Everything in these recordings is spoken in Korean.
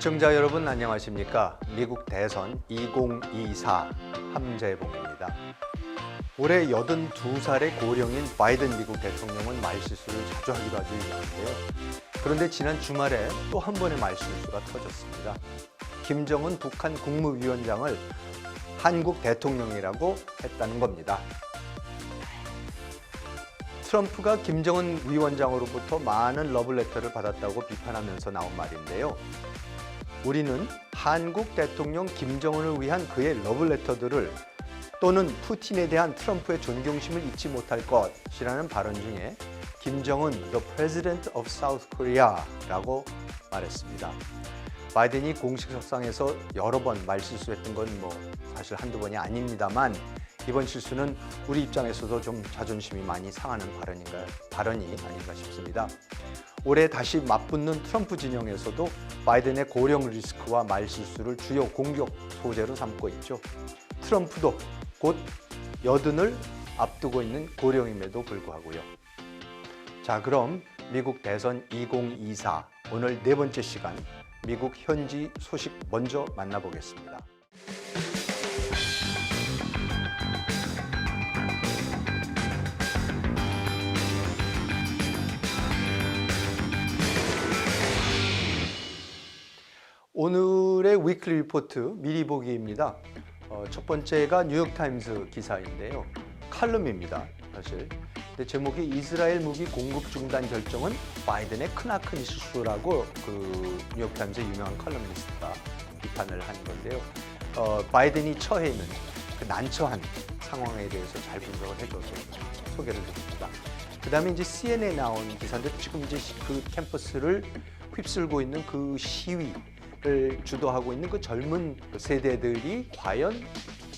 시청자 여러분 안녕하십니까? 미국 대선 2024 함재봉입니다. 올해 82살의 고령인 바이든 미국 대통령은 말실수를 자주 하기로 아주 유명한데요. 그런데 지난 주말에 또 한 번의 말실수가 터졌습니다. 김정은 북한 국무위원장을 한국 대통령이라고 했다는 겁니다. 트럼프가 김정은 위원장으로부터 많은 러브레터를 받았다고 비판하면서 나온 말인데요. 우리는 한국 대통령 김정은을 위한 그의 러브레터들을 또는 푸틴에 대한 트럼프의 존경심을 잊지 못할 것이라는 발언 중에 김정은 the President of South Korea라고 말했습니다. 바이든이 공식 석상에서 여러 번 말실수했던 건 사실 한두 번이 아닙니다만 이번 실수는 우리 입장에서도 좀 자존심이 많이 상하는 발언이 아닌가 싶습니다. 올해 다시 맞붙는 트럼프 진영에서도 바이든의 고령 리스크와 말실수를 주요 공격 소재로 삼고 있죠. 트럼프도 곧 80을 앞두고 있는 고령임에도 불구하고요. 자, 그럼 미국 대선 2024 오늘 네 번째 시간 미국 현지 소식 먼저 만나보겠습니다. 오늘의 위클리 리포트 미리 보기입니다. 첫 번째가 뉴욕타임스 기사인데요. 칼럼입니다, 사실. 근데 제목이 이스라엘 무기 공급 중단 결정은 바이든의 크나큰 실수라고 뉴욕타임스 유명한 칼럼니스트가 비판을 한 건데요. 바이든이 처해 있는 그 난처한 상황에 대해서 잘 분석을 해줘서 소개를 드립니다. 그 다음에 이제 CNN에 나온 기사인데 지금 이제 그 캠퍼스를 휩쓸고 있는 그 시위를 주도하고 있는 그 젊은 세대들이 과연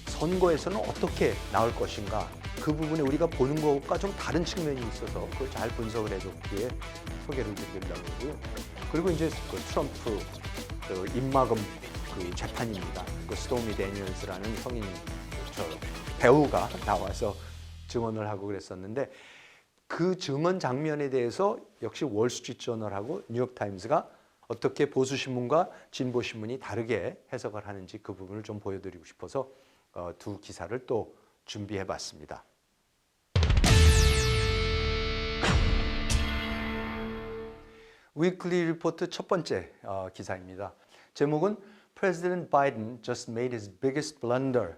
선거에서는 어떻게 나올 것인가, 그 부분에 우리가 보는 것과 좀 다른 측면이 있어서 그걸 잘 분석을 해줬기에 소개를 드리려고 하고요. 그리고 이제 그 트럼프 입막음 재판입니다. 스토미 데니얼스라는 성인 배우가 나와서 증언을 하고 그랬었는데 그 증언 장면에 대해서 역시 월스트리트저널하고 뉴욕타임스가 어떻게 보수신문과 진보신문이 다르게 해석을 하는지 그 부분을 좀 보여드리고 싶어서 두 기사를 또 준비해봤습니다. 위클리 리포트 첫 번째 기사입니다. 제목은 President Biden just made his biggest blunder.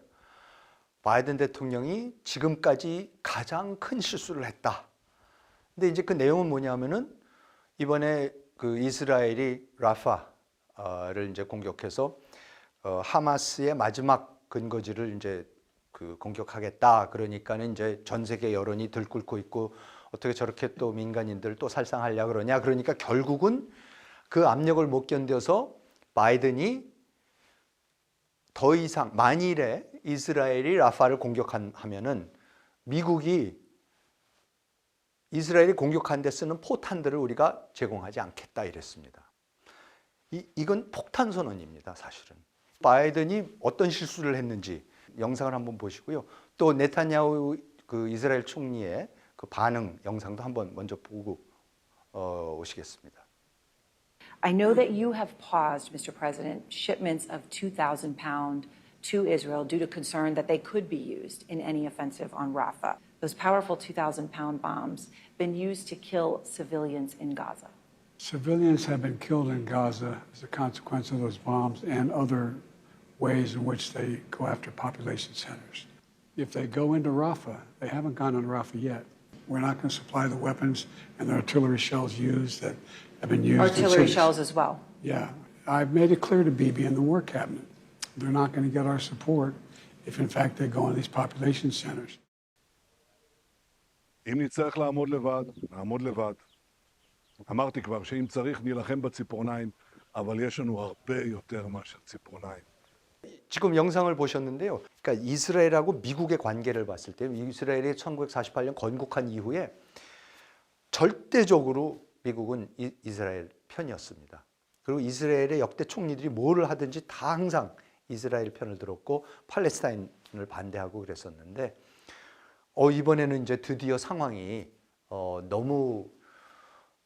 바이든 대통령이 지금까지 가장 큰 실수를 했다. 근데 이제 그 내용은 뭐냐면은 이번에 그 이스라엘이 라파를 이제 공격해서 하마스의 마지막 근거지를 이제 공격하겠다. 그러니까는 이제 전 세계 여론이 들끓고 있고 어떻게 저렇게 또 민간인들 또 살상하려 그러냐. 그러니까 결국은 그 압력을 못 견뎌서 바이든이 더 이상 만일에 이스라엘이 라파를 공격하면은 미국이 이스라엘이 공격한 데 쓰는 포탄들을 우리가 제공하지 않겠다 이랬습니다. 이건 폭탄 선언입니다, 사실은. 바이든이 어떤 실수를 했는지 영상을 한번 보시고요. 또 네타냐후 그 이스라엘 총리의 그 반응 영상도 한번 먼저 보고 오시겠습니다. I know that you have paused, Mr. President, shipments of 2,000 pound to Israel due to concern that they could be used in any offensive on Rafah. Those powerful 2,000 pound bombs been used to kill civilians in Gaza. Civilians have been killed in Gaza as a consequence of those bombs and other ways in which they go after population centers. If they go into Rafah, they haven't gone into Rafah yet. We're not going to supply the weapons and the artillery shells used that have been used. Artillery shells as well. Yeah. I've made it clear to Bibi and the War Cabinet, they're not going to get our support if in fact they go into these population centers. אם נצטרך לעמוד לבד, נעמוד לבד. אמרתי כבר שאם צריך נילחם בציפורניים, אבל יש לנו הרבה יותר מאשר ציפורניים. 지금 영상을 보셨는데요. 그러니까 이스라엘하고 미국의 관계를 봤을 때 이스라엘이 1948년 건국한 이후에 절대적으로 미국은 이스라엘 편이었습니다. 그리고 이스라엘의 역대 총리들이 뭐를 하든지 다 항상 이스라엘 편을 들었고 팔레스타인을 반대하고 그랬었는데 이번에는 이제 드디어 상황이 너무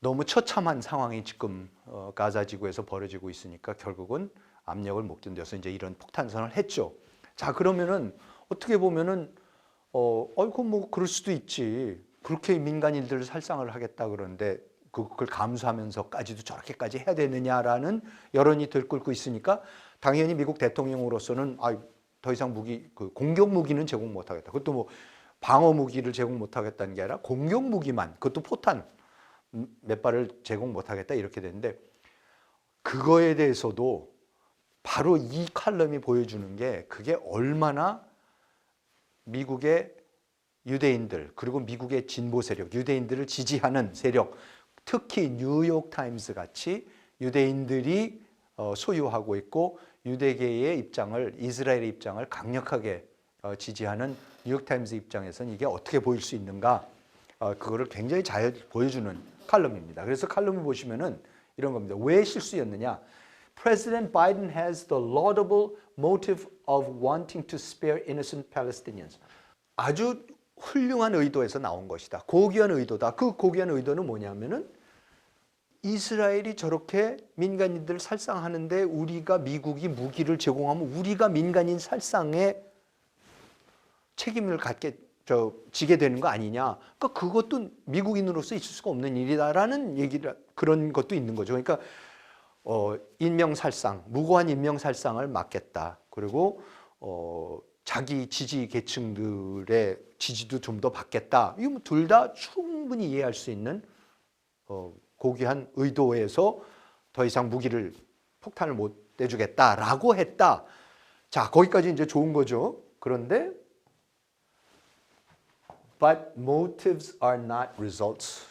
너무 처참한 상황이 지금 가자 지구에서 벌어지고 있으니까 결국은 압력을 못 견뎌서 이제 이런 폭탄선을 했죠. 자, 그러면은 어떻게 보면은 아이고 뭐 그럴 수도 있지. 그렇게 민간인들을 살상을 하겠다 그러는데 그걸 감수하면서까지도 저렇게까지 해야 되느냐라는 여론이 들끓고 있으니까 당연히 미국 대통령으로서는 더 이상 공격 무기는 제공 못 하겠다. 그것도 뭐 방어 무기를 제공 못 하겠다는 게 아니라 공격 무기만, 그것도 포탄 몇 발을 제공 못 하겠다 이렇게 되는데, 그거에 대해서도 바로 이 칼럼이 보여주는 게 그게 얼마나 미국의 유대인들 그리고 미국의 진보 세력, 유대인들을 지지하는 세력, 특히 뉴욕 타임스 같이 유대인들이 소유하고 있고 유대계의 입장을, 이스라엘의 입장을 강력하게 지지하는 뉴욕 타임스 입장에서는 이게 어떻게 보일 수 있는가, 그거를 굉장히 잘 보여주는 칼럼입니다. 그래서 칼럼을 보시면은 이런 겁니다. 왜 실수였느냐? President Biden has the laudable motive of wanting to spare innocent Palestinians. 아주 훌륭한 의도에서 나온 것이다. 고귀한 의도다. 그 고귀한 의도는 뭐냐면은 이스라엘이 저렇게 민간인들을 살상하는데 우리가, 미국이 무기를 제공하면 우리가 민간인 살상에 책임을 지게 되는 거 아니냐. 그러니까 그것도 미국인으로서 있을 수가 없는 일이다라는 얘기를, 그런 것도 있는 거죠. 그러니까 인명살상, 무고한 인명살상을 막겠다. 그리고 자기 지지 계층들의 지지도 좀 더 받겠다. 이거 둘 다 충분히 이해할 수 있는 고귀한 의도에서 더 이상 폭탄을 못 내주겠다라고 했다. 자, 거기까지 이제 좋은 거죠. 그런데 But motives are not results.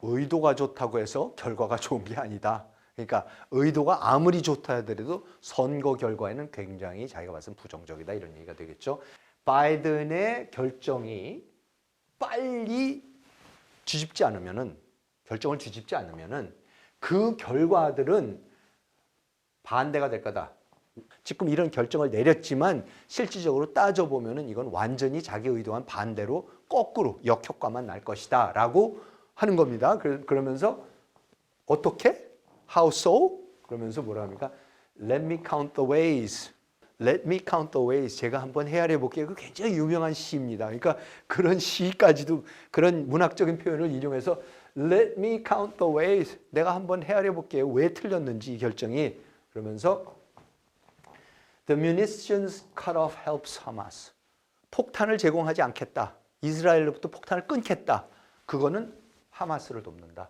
의도가 좋다고 해서 결과가 좋은 게 아니다. 그러니까 의도가 아무리 좋다 하더라도 선거 결과에는 굉장히 자기가 봤을 때 부정적이다, 이런 얘기가 되겠죠. 바이든의 결정이 빨리 결정을 뒤집지 않으면은 그 결과들은 반대가 될 거다. 지금 이런 결정을 내렸지만 실질적으로 따져보면은 이건 완전히 자기 의도한 반대로 거꾸로 역효과만 날 것이다 라고 하는 겁니다. 그러면서 어떻게? How so? 그러면서 뭐라 합니까? Let me count the ways. Let me count the ways. 제가 한번 헤아려 볼게요. 그 굉장히 유명한 시입니다. 그러니까 그런 시까지도, 그런 문학적인 표현을 인용해서 Let me count the ways. 내가 한번 헤아려 볼게요. 왜 틀렸는지 이 결정이. 그러면서 The munitions cut off helps Hamas. 폭탄을 제공하지 않겠다. 이스라엘로부터 폭탄을 끊겠다. 그거는 하마스를 돕는다.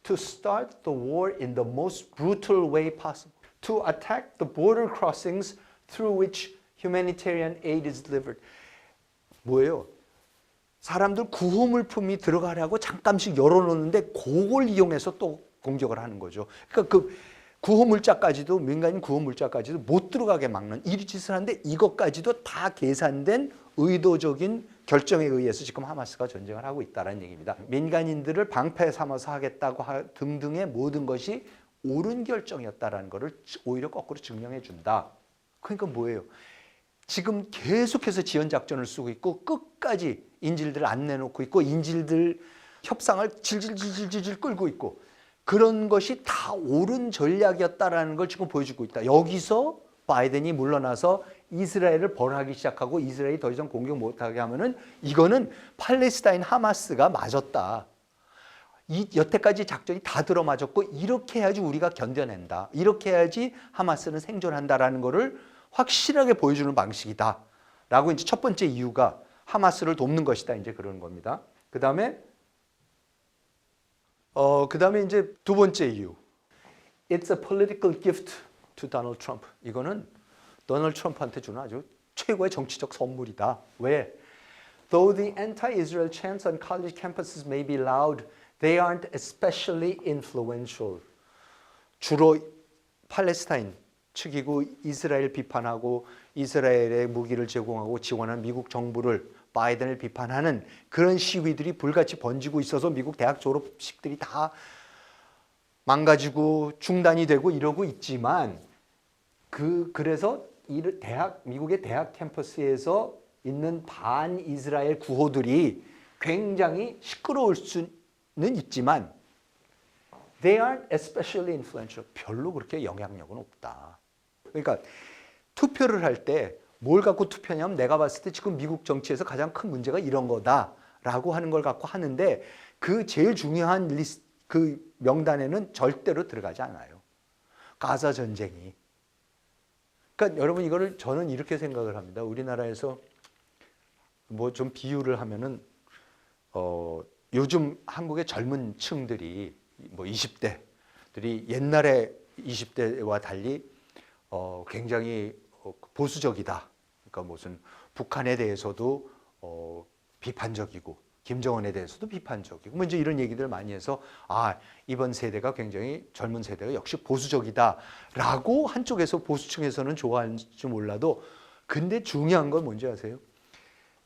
To start the war in the most brutal way possible. To attack the border crossings through which humanitarian aid is delivered. 뭐예요? 사람들 구호물품이 들어가려고 잠깐씩 열어놓는데 그걸 이용해서 또 공격을 하는 거죠. 그러니까 그 구호물자까지도, 민간인 구호물자까지도 못 들어가게 막는 이 짓을 하는데 이것까지도 다 계산된 의도적인 결정에 의해서 지금 하마스가 전쟁을 하고 있다는 얘기입니다. 민간인들을 방패 삼아서 하겠다고 등등의 모든 것이 옳은 결정이었다는 것을 오히려 거꾸로 증명해 준다. 그러니까 뭐예요? 지금 계속해서 지연작전을 쓰고 있고 끝까지 인질들을 안 내놓고 있고 인질들 협상을 질질질질질 끌고 있고 그런 것이 다 옳은 전략이었다라는 걸 지금 보여주고 있다. 여기서 바이든이 물러나서 이스라엘을 벌하기 시작하고 이스라엘이 더 이상 공격 못하게 하면은 이거는 팔레스타인 하마스가 맞았다. 여태까지 작전이 다 들어맞았고 이렇게 해야지 우리가 견뎌낸다. 이렇게 해야지 하마스는 생존한다라는 것을 확실하게 보여주는 방식이다. 라고 이제 첫 번째 이유가 하마스를 돕는 것이다. 이제 그러는 겁니다. 그 다음에 이제 두 번째 이유. It's a political gift to Donald Trump. 이거는 도널드 트럼프한테 주는 아주 최고의 정치적 선물이다. 왜? Though the anti-Israel chants on college campuses may be loud, they aren't especially influential. 주로 팔레스타인 측이고 이스라엘 비판하고 이스라엘에 무기를 제공하고 지원한 미국 정부를 바이든을 비판하는 그런 시위들이 불같이 번지고 있어서 미국 대학 졸업식들이 다 망가지고 중단이 되고 이러고 있지만 그래서 미국의 대학 캠퍼스에서 있는 반 이스라엘 구호들이 굉장히 시끄러울 수는 있지만 They aren't especially influential. 별로 그렇게 영향력은 없다. 그러니까 투표를 할 때 뭘 갖고 투표냐면 내가 봤을 때 지금 미국 정치에서 가장 큰 문제가 이런 거다라고 하는 걸 갖고 하는데 그 제일 중요한 그 명단에는 절대로 들어가지 않아요. 가자 전쟁이. 그러니까 여러분 이거를 저는 이렇게 생각을 합니다. 우리나라에서 뭐 좀 비유를 하면은 요즘 한국의 젊은 층들이 뭐 20대들이 옛날에 20대와 달리 굉장히 보수적이다. 그러니까 무슨 북한에 대해서도 비판적이고 김정은에 대해서도 비판적이고 뭐 이제 이런 얘기들 많이 해서 이번 세대가 굉장히 젊은 세대가 역시 보수적이다라고 한쪽에서 보수층에서는 좋아할지 몰라도 근데 중요한 건 뭔지 아세요?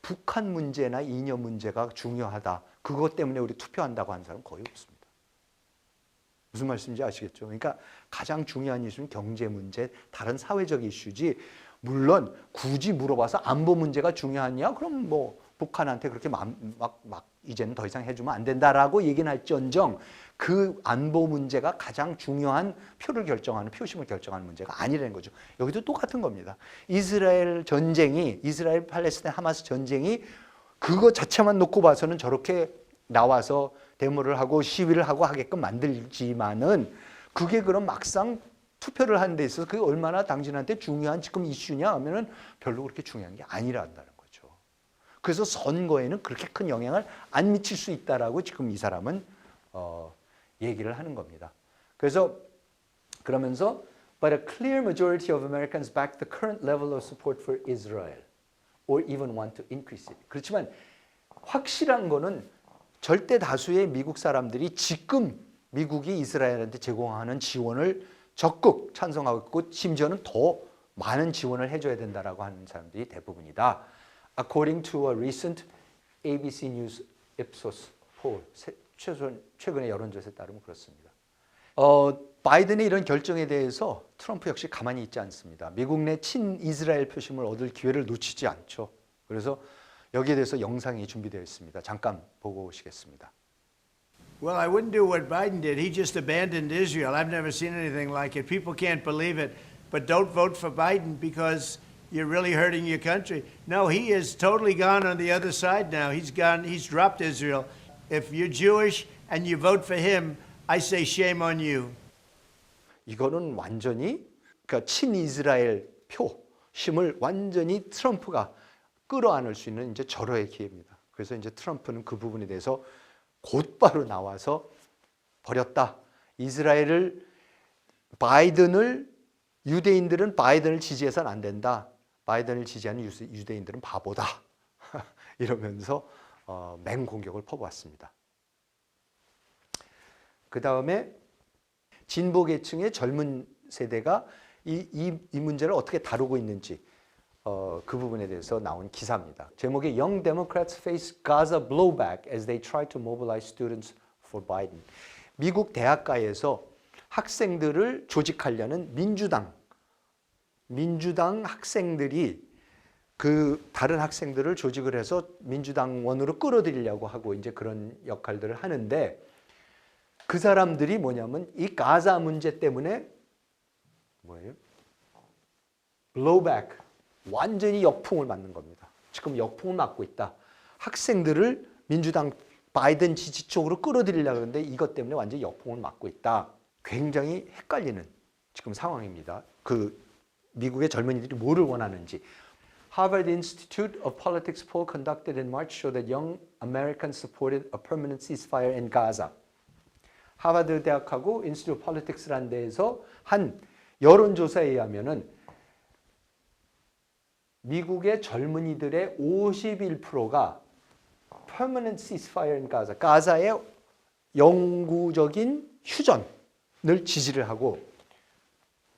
북한 문제나 이념 문제가 중요하다. 그것 때문에 우리 투표한다고 하는 사람 거의 없습니다. 무슨 말씀인지 아시겠죠? 그러니까 가장 중요한 이슈는 경제 문제, 다른 사회적 이슈지 물론 굳이 물어봐서 안보 문제가 중요하냐? 그럼 뭐 북한한테 그렇게 막 이제는 더 이상 해주면 안 된다라고 얘기는 할지언정 그 안보 문제가 가장 중요한 표를 결정하는 표심을 결정하는 문제가 아니라는 거죠. 여기도 똑같은 겁니다. 이스라엘 팔레스타인 하마스 전쟁이 그거 자체만 놓고 봐서는 저렇게 나와서 데모를 하고 시위를 하고 하게끔 만들지만은 그게 그럼 막상 투표를 하는 데 있어서 그게 얼마나 당신한테 중요한 지금 이슈냐 하면은 별로 그렇게 중요한 게 아니란다는 거죠. 그래서 선거에는 그렇게 큰 영향을 안 미칠 수 있다라고 지금 이 사람은 얘기를 하는 겁니다. 그래서 그러면서 But a clear majority of Americans back the current level of support for Israel or even want to increase it. 그렇지만 확실한 거는 절대 다수의 미국 사람들이 지금 미국이 이스라엘한테 제공하는 지원을 적극 찬성하고 있고 심지어는 더 많은 지원을 해줘야 된다라고 하는 사람들이 대부분이다. According to a recent ABC News Ipsos poll, 최근의 여론조사에 따르면 그렇습니다. 바이든의 이런 결정에 대해서 트럼프 역시 가만히 있지 않습니다. 미국 내 친이스라엘 표심을 얻을 기회를 놓치지 않죠. 그래서 여기에 대해서 영상이 준비되어 있습니다. 잠깐 보고 오시겠습니다. Well, I wouldn't do what Biden did. He just abandoned Israel. I've never seen anything like it. People can't believe it. But don't vote for Biden because you're really hurting your country. No, he has totally gone on the other side now. He's dropped Israel. If you're Jewish and you vote for him, I say shame on you. 이거는 완전히 그러니까 친이스라엘 표심을 완전히 트럼프가 끌어안을 수 있는 이제 절호의 기회입니다. 그래서 이제 트럼프는 그 부분에 대해서 곧바로 나와서 버렸다. 유대인들은 바이든을 지지해서는 안 된다. 바이든을 지지하는 유대인들은 바보다. 이러면서 맹공격을 퍼부었습니다. 그 다음에 진보 계층의 젊은 세대가 이 문제를 어떻게 다루고 있는지 그 부분에 대해서 나온 기사입니다. 제목이 Young Democrats face Gaza blowback as they try to mobilize students for Biden. 미국 대학가에서 학생들을 조직하려는 민주당 학생들이 그 다른 학생들을 조직을 해서 민주당원으로 끌어들이려고 하고 이제 그런 역할들을 하는데 그 사람들이 뭐냐면 이 가자 문제 때문에 뭐예요? blowback. 완전히 역풍을 맞는 겁니다. 지금 역풍을 맞고 있다. 학생들을 민주당 바이든 지지 쪽으로 끌어들이려고 하는데 이것 때문에 완전히 역풍을 맞고 있다. 굉장히 헷갈리는 지금 상황입니다. 그 미국의 젊은이들이 뭐를 원하는지. Harvard Institute of Politics poll conducted in March showed that young Americans supported a permanent ceasefire in Gaza. 하버드 대학하고 Institute of Politics라는 데에서 한 여론조사에 의하면은 미국의 젊은이들의 51%가 permanent ceasefire in Gaza, 가자의 영구적인 휴전을 지지를 하고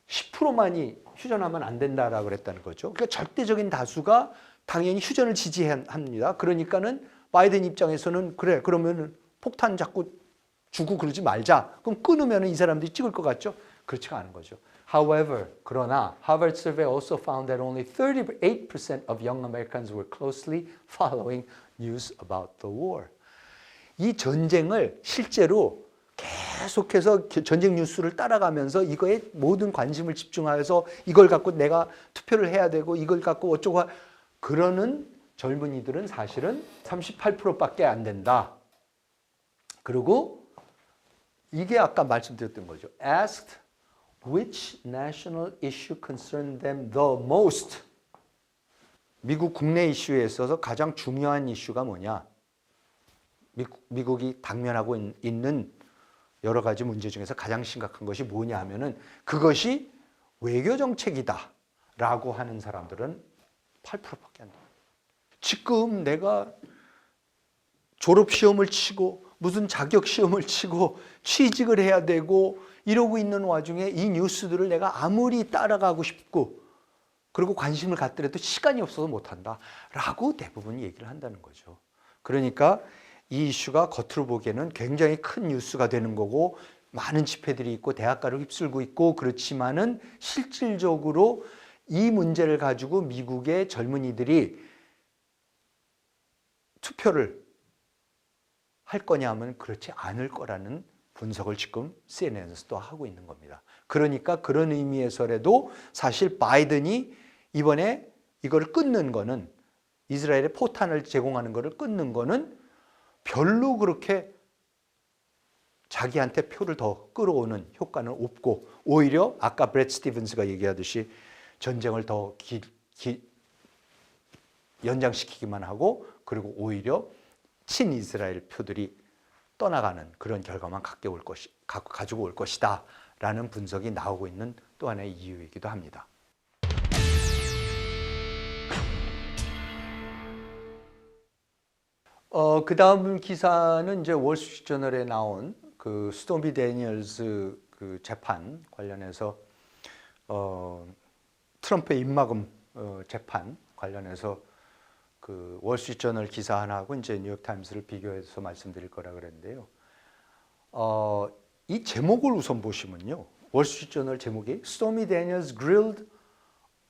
10%만이 휴전하면 안 된다라고 그랬다는 거죠. 그러니까 절대적인 다수가 당연히 휴전을 지지합니다. 그러니까는 바이든 입장에서는 그래 그러면은 폭탄 자꾸 주고 그러지 말자. 그럼 끊으면 이 사람들이 찍을 것 같죠? 그렇지가 않은 거죠. However, 그러나 Harvard survey also found that only 38% of young Americans were closely following news about the war. 이 전쟁을 실제로 계속해서 전쟁 뉴스를 따라가면서 이거에 모든 관심을 집중하여서 이걸 갖고 내가 투표를 해야 되고 이걸 갖고 어쩌고 그러는 젊은이들은 사실은 38%밖에 안 된다. 그리고 이게 아까 말씀드렸던 거죠. Asked which national issue concerned them the most. 미국 국내 이슈에 있어서 가장 중요한 이슈가 뭐냐? 미국이 당면하고 있는 여러 가지 문제 중에서 가장 심각한 것이 뭐냐 하면은 그것이 외교 정책이다라고 하는 사람들은 8%밖에 안 돼요. 지금 내가 졸업 시험을 치고 무슨 자격 시험을 치고 취직을 해야 되고 이러고 있는 와중에 이 뉴스들을 내가 아무리 따라가고 싶고 그리고 관심을 갖더라도 시간이 없어서 못한다라고 대부분 얘기를 한다는 거죠. 그러니까 이 이슈가 겉으로 보기에는 굉장히 큰 뉴스가 되는 거고 많은 집회들이 있고 대학가를 휩쓸고 있고 그렇지만은 실질적으로 이 문제를 가지고 미국의 젊은이들이 투표를 할 거냐 하면 그렇지 않을 거라는 분석을 지금 CNN에서 또 하고 있는 겁니다. 그러니까 그런 의미에서라도 사실 바이든이 이번에 이걸 끊는 거는 이스라엘의 포탄을 제공하는 거를 끊는 거는 별로 그렇게 자기한테 표를 더 끌어오는 효과는 없고 오히려 아까 브렛 스티븐스가 얘기하듯이 전쟁을 더 연장시키기만 하고 그리고 오히려 친이스라엘 표들이 떠나가는 그런 결과만 가지고 올 것이다 라는 분석이 나오고 있는 또 하나의 이유이기도 합니다. 그 다음 기사는 이제 월스트리트저널에 나온 그 스토미 데니얼스 그 재판 관련해서 트럼프의 입막음 재판 관련해서 그 월스트리트저널 기사 하나하고 이제 뉴욕타임스를 비교해서 말씀드릴 거라 그랬는데요. 이 제목을 우선 보시면요, 월스트리트저널 제목이 Stormy Daniels grilled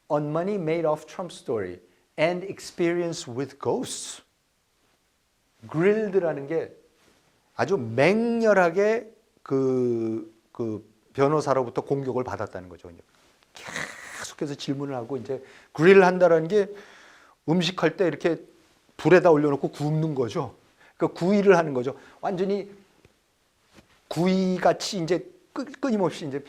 on money made off Trump story and experience with ghosts. grilled라는 게 아주 맹렬하게 그 변호사로부터 공격을 받았다는 거죠. 계속해서 질문을 하고 이제 그릴 한다라는 게 음식할 때 이렇게 불에다 올려놓고 굽는 거죠. 그러니까 구이를 하는 거죠. 완전히 구이같이 이제 끊임없이 이제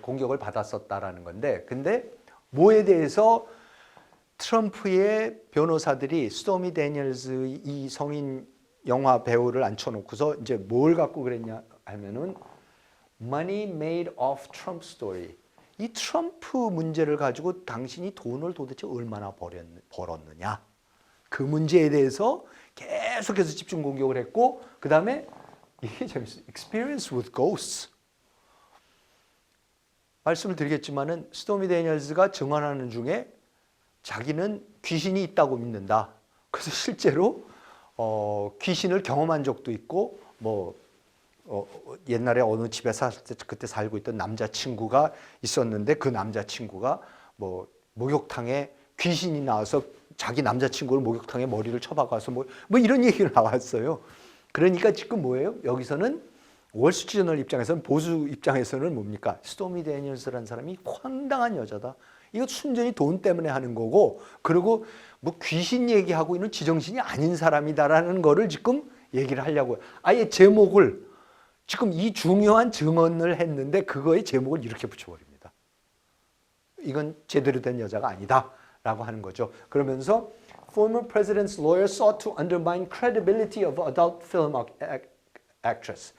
공격을 받았었다라는 건데, 근데 뭐에 대해서 트럼프의 변호사들이 스토미 데니얼스 이 성인 영화 배우를 앉혀놓고서 이제 뭘 갖고 그랬냐 하면은 money made off Trump story. 이 트럼프 문제를 가지고 당신이 돈을 도대체 얼마나 벌었느냐. 그 문제에 대해서 계속해서 집중 공격을 했고, 그 다음에 이게 재밌어요. Experience with ghosts. 말씀을 드리겠지만은 스토미 데니얼스가 증언하는 중에 자기는 귀신이 있다고 믿는다. 그래서 실제로 귀신을 경험한 적도 있고, 옛날에 어느 집에 그때 살고 있던 남자친구가 있었는데 그 남자친구가 목욕탕에 귀신이 나와서 자기 남자친구를 목욕탕에 머리를 쳐박아서 뭐 이런 얘기를 나왔어요. 그러니까 지금 뭐예요? 여기서는 월스트리트저널 입장에서는, 보수 입장에서는 뭡니까? 스토미 데니얼스라는 사람이 황당한 여자다. 이거 순전히 돈 때문에 하는 거고, 그리고 귀신 얘기하고 있는 지정신이 아닌 사람이다라는 거를 지금 얘기를 하려고요. 아예 제목을 지금 이 중요한 증언을 했는데 그거의 제목을 이렇게 붙여버립니다. 이건 제대로 된 여자가 아니다라고 하는 거죠. 그러면서 former president's lawyer sought to undermine credibility of adult film actress.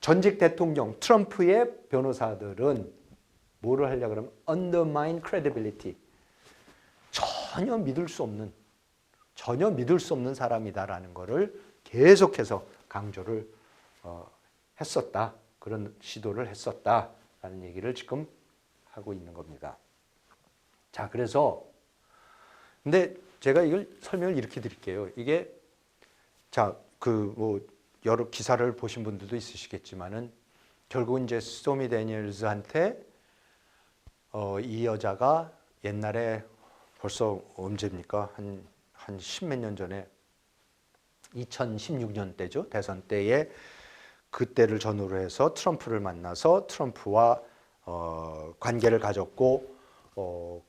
전직 대통령 트럼프의 변호사들은 뭐를 하려고 그러면 undermine credibility. 전혀 믿을 수 없는 사람이다라는 거를 계속해서 강조를 했었다. 그런 시도를 했었다라는 얘기를 지금 하고 있는 겁니다. 자, 그래서 근데 제가 이걸 설명을 이렇게 드릴게요. 이게 여러 기사를 보신 분들도 있으시겠지만은 결국 이제 스토미 데니얼스한테 이 여자가 옛날에 벌써 언제입니까? 한 십몇 년 전에 2016년 때죠. 대선 때에 그때를 전후로 해서 트럼프를 만나서 트럼프와 관계를 가졌고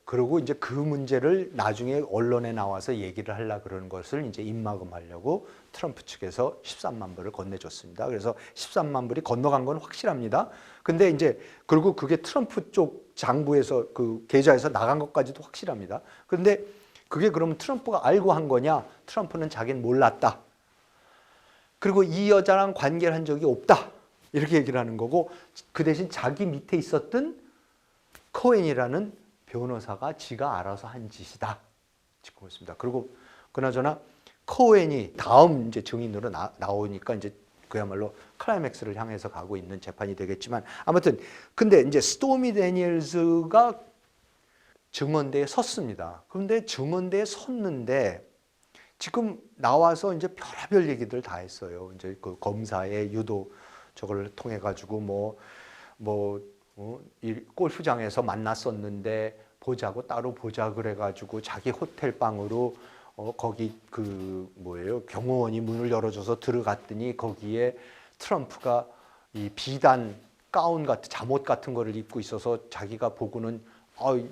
그리고 이제 그 문제를 나중에 언론에 나와서 얘기를 하려 그러는 것을 이제 입막음하려고 트럼프 측에서 13만 불을 건네줬습니다. 그래서 13만 불이 건너간 건 확실합니다. 근데 이제 그리고 그게 트럼프 쪽 장부에서 그 계좌에서 나간 것까지도 확실합니다. 그런데 그게 그러면 트럼프가 알고 한 거냐? 트럼프는 자기는 몰랐다. 그리고 이 여자랑 관계를 한 적이 없다. 이렇게 얘기를 하는 거고 그 대신 자기 밑에 있었던 코엔이라는 변호사가 지가 알아서 한 짓이다. 지금 있습니다. 그리고 그나저나 코엔이 다음 이제 증인으로 나오니까 이제 그야말로 클라이맥스를 향해서 가고 있는 재판이 되겠지만 아무튼 근데 이제 스토미 데니엘즈가 증언대에 섰습니다. 그런데 증언대에 섰는데 지금 나와서 이제 별의별 얘기들 다 했어요. 이제 그 검사의 유도 저걸 통해 가지고 이 골프장에서 만났었는데 보자고 따로 보자 그래 가지고 자기 호텔 방으로 거기 그 뭐예요 경호원이 문을 열어줘서 들어갔더니 거기에 트럼프가 이 비단 가운 같은 잠옷 같은 거를 입고 있어서 자기가 보고는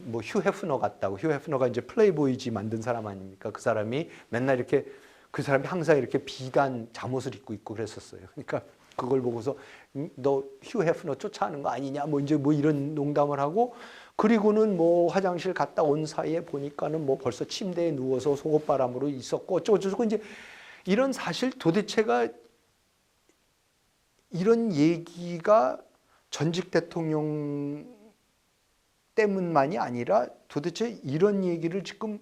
뭐 휴 헤프너 같다고. 휴 헤프너가 이제 플레이보이지 만든 사람 아닙니까? 그 사람이 맨날 이렇게 그 사람이 항상 이렇게 비단 잠옷을 입고 있고 그랬었어요. 그러니까 그걸 보고서 너 휴 헤프너 쫓아하는 거 아니냐? 뭐 이제 뭐 이런 농담을 하고 그리고는 뭐 화장실 갔다 온 사이에 보니까는 뭐 벌써 침대에 누워서 속옷바람으로 있었고 어쩌고 이제 이런 사실 도대체가 이런 얘기가 전직 대통령 때문만이 아니라 도대체 이런 얘기를 지금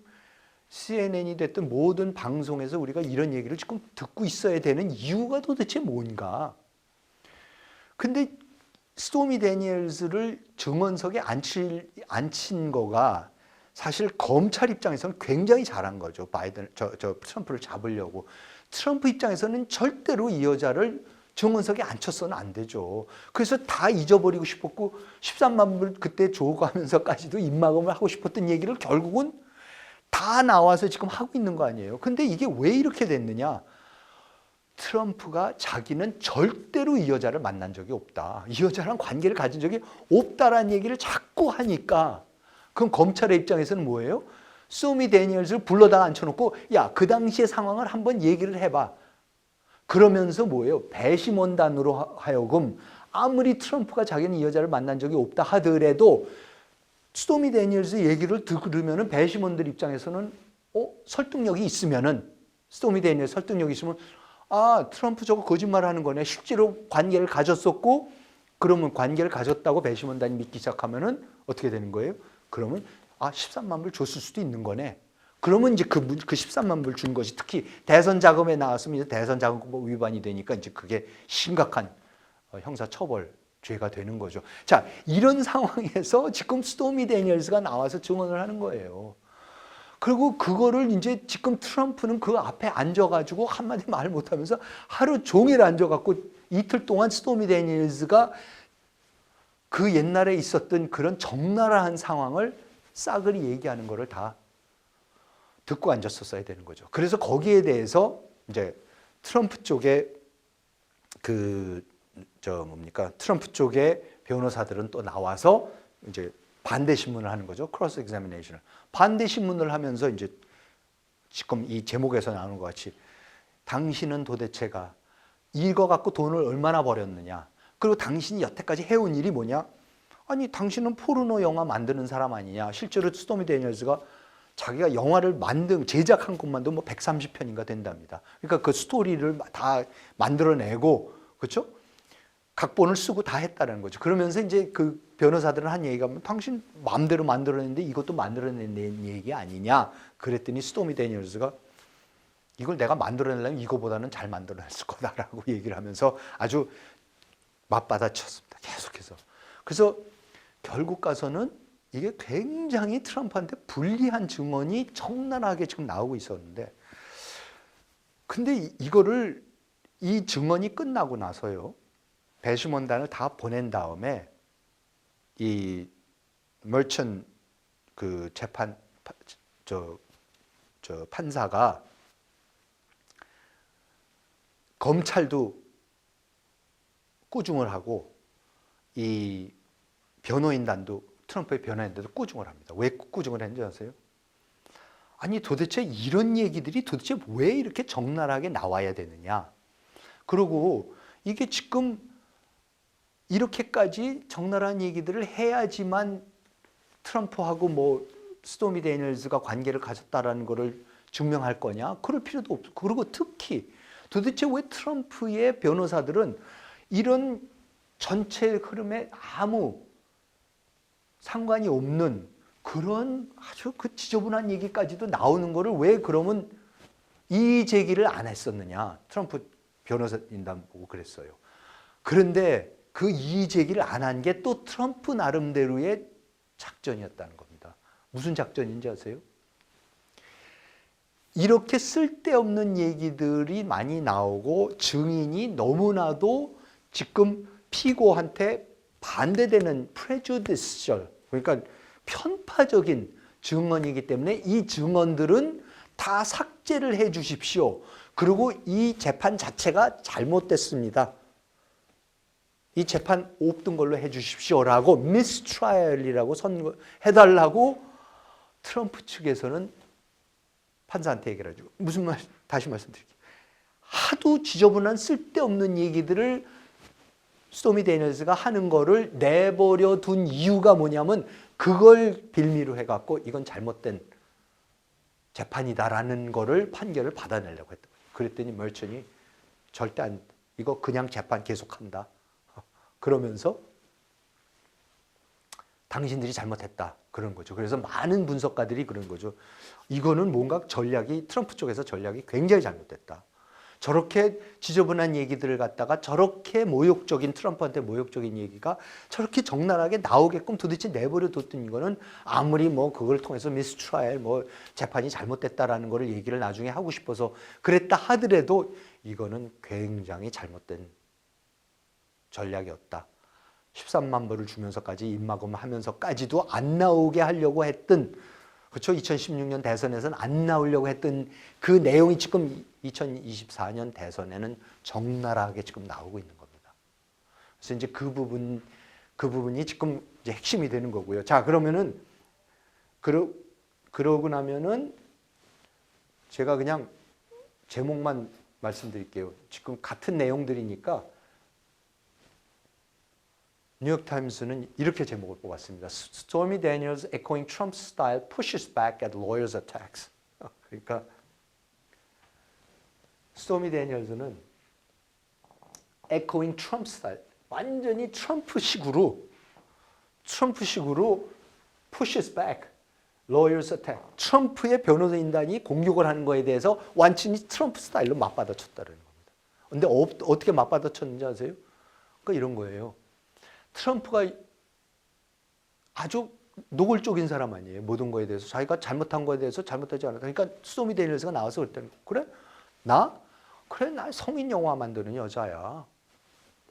CNN이 됐든 모든 방송에서 우리가 이런 얘기를 지금 듣고 있어야 되는 이유가 도대체 뭔가. 근데 스토미 데니엘즈를 증언석에 앉힌 거가 사실 검찰 입장에서는 굉장히 잘한 거죠. 트럼프를 잡으려고. 트럼프 입장에서는 절대로 이 여자를 증언석에 앉혔어는 안 되죠. 그래서 다 잊어버리고 싶었고 13만 불 그때 줘가면서까지도 입막음을 하고 싶었던 얘기를 결국은 다 나와서 지금 하고 있는 거 아니에요. 근데 이게 왜 이렇게 됐느냐? 트럼프가 자기는 절대로 이 여자를 만난 적이 없다. 이 여자랑 관계를 가진 적이 없다라는 얘기를 자꾸 하니까 그럼 검찰의 입장에서는 뭐예요? 스토미 데니엘즈를 불러다가 앉혀놓고 야, 그 당시의 상황을 한번 얘기를 해봐. 그러면서 뭐예요? 배심원단으로 하여금 아무리 트럼프가 자기는 이 여자를 만난 적이 없다 하더라도 스토미 데니엘즈 얘기를 들으면은 배심원들 입장에서는 설득력이 있으면은 스토미 데니엘즈 설득력이 있으면 트럼프 저거 거짓말하는 거네. 실제로 관계를 가졌었고 그러면 관계를 가졌다고 배심원단이 믿기 시작하면은 어떻게 되는 거예요? 그러면 13만 불 줬을 수도 있는 거네. 그러면 이제 그 13만 불 준 것이 특히 대선 자금에 나왔으면 이제 대선 자금법 위반이 되니까 이제 그게 심각한 형사처벌 죄가 되는 거죠. 자, 이런 상황에서 지금 스토미 데니엘즈가 나와서 증언을 하는 거예요. 그리고 그거를 이제 지금 트럼프는 그 앞에 앉아가지고 한마디 말 못하면서 하루 종일 앉아갖고 이틀 동안 스토미 데니엘즈가 그 옛날에 있었던 그런 적나라한 상황을 싸그리 얘기하는 거를 다 듣고 앉았었어야 되는 거죠. 그래서 거기에 대해서 이제 트럼프 쪽에 트럼프 쪽의 변호사들은 또 나와서 이제 반대 신문을 하는 거죠. 크로스 эк자미네이션을. 반대 신문을 하면서 이제 지금 이 제목에서 나오는 것 같이 당신은 도대체가 이거 갖고 돈을 얼마나 벌였느냐. 그리고 당신이 여태까지 해온 일이 뭐냐? 아니, 당신은 포르노 영화 만드는 사람 아니냐. 실제로 스토미 데니얼즈가 자기가 영화를 제작한 것만도 뭐 130편인가 된답니다. 그러니까 그 스토리를 다 만들어내고, 그렇죠? 각본을 쓰고 다 했다는 거죠. 그러면서 이제 그 변호사들은 한 얘기가 당신 마음대로 만들어냈는데 이것도 만들어낸 얘기 아니냐. 그랬더니 스토미 데니얼즈가 이걸 내가 만들어내려면 이거보다는 잘 만들어냈을 거다라고 얘기를 하면서 아주 맞받아쳤습니다. 계속해서. 그래서 결국 가서는 이게 굉장히 트럼프한테 불리한 증언이 적나라하게 지금 나오고 있었는데 근데 이거를 이 증언이 끝나고 나서요. 배심원단을 다 보낸 다음에 이 멀천 그 판사가 검찰도 꾸중을 하고 이 변호인단도 트럼프의 변호인단도 꾸중을 합니다. 왜 꾸중을 했는지 아세요? 아니 도대체 이런 얘기들이 도대체 왜 이렇게 적나라하게 나와야 되느냐. 그리고 이게 지금 이렇게까지 적나라한 얘기들을 해야지만 트럼프하고 뭐 스토미 데니얼즈가 관계를 가졌다라는 것을 증명할 거냐? 그럴 필요도 없고. 그리고 특히 도대체 왜 트럼프의 변호사들은 이런 전체 흐름에 아무 상관이 없는 그런 아주 그 지저분한 얘기까지도 나오는 거를 왜 그러면 이의 제기를 안 했었느냐. 트럼프 변호사인단 보고 그랬어요. 그런데 그 이의 제기를 안 한 게 또 트럼프 나름대로의 작전이었다는 겁니다. 무슨 작전인지 아세요? 이렇게 쓸데없는 얘기들이 많이 나오고 증인이 너무나도 지금 피고한테 반대되는 프레주디셜, 그러니까 편파적인 증언이기 때문에 이 증언들은 다 삭제를 해 주십시오. 그리고 이 재판 자체가 잘못됐습니다. 이 재판 없던 걸로 해 주십시오라고 미스트라이얼이라고 선고해달라고 트럼프 측에서는 판사한테 얘기를 해주고. 무슨 말, 다시 말씀드릴게요. 하도 지저분한 쓸데없는 얘기들을 스토미 데니얼스가 하는 거를 내버려 둔 이유가 뭐냐면 그걸 빌미로 해갖고 이건 잘못된 재판이다라는 거를 판결을 받아내려고 했던 거예요. 그랬더니 멀천이 절대 안, 이거 그냥 재판 계속한다. 그러면서 당신들이 잘못했다. 그런 거죠. 그래서 많은 분석가들이 그런 거죠. 이거는 뭔가 전략이, 트럼프 쪽에서 전략이 굉장히 잘못됐다. 저렇게 지저분한 얘기들을 갖다가 저렇게 모욕적인, 트럼프한테 모욕적인 얘기가 저렇게 적나라하게 나오게끔 도대체 내버려 뒀던 이거는 아무리 뭐 그걸 통해서 미스트라이얼 뭐 재판이 잘못됐다라는 거를 얘기를 나중에 하고 싶어서 그랬다 하더라도 이거는 굉장히 잘못된 전략이었다. 13만 불을 주면서까지 입막음하면서까지도 안 나오게 하려고 했던, 그렇죠? 2016년 대선에서는 안 나오려고 했던 그 내용이 지금 2024년 대선에는 적나라하게 지금 나오고 있는 겁니다. 그래서 이제 그 부분이 지금 이제 핵심이 되는 거고요. 자, 그러면은 그러고 나면은 제가 그냥 제목만 말씀드릴게요. 지금 같은 내용들이니까 뉴욕타임스는 이렇게 제목을 뽑았습니다. Stormy Daniels echoing Trump's style pushes back at lawyers' attacks. 그러니까 스토미 데니얼즈는 echoing Trump's style, 완전히 트럼프식으로 pushes back lawyers' attack. 트럼프의 변호사인단이 공격을 하는 거에 대해서 완전히 트럼프 스타일로 맞받아쳤다는 겁니다. 근데 어떻게 맞받아쳤는지 아세요? 그러니까 이런 거예요. 트럼프가 아주 노골적인 사람 아니에요. 모든 거에 대해서. 자기가 잘못한 거에 대해서 잘못하지 않았다. 그러니까 스토미 데니얼스가 나와서 그랬다는 거예요. 그래? 나 성인 영화 만드는 여자야.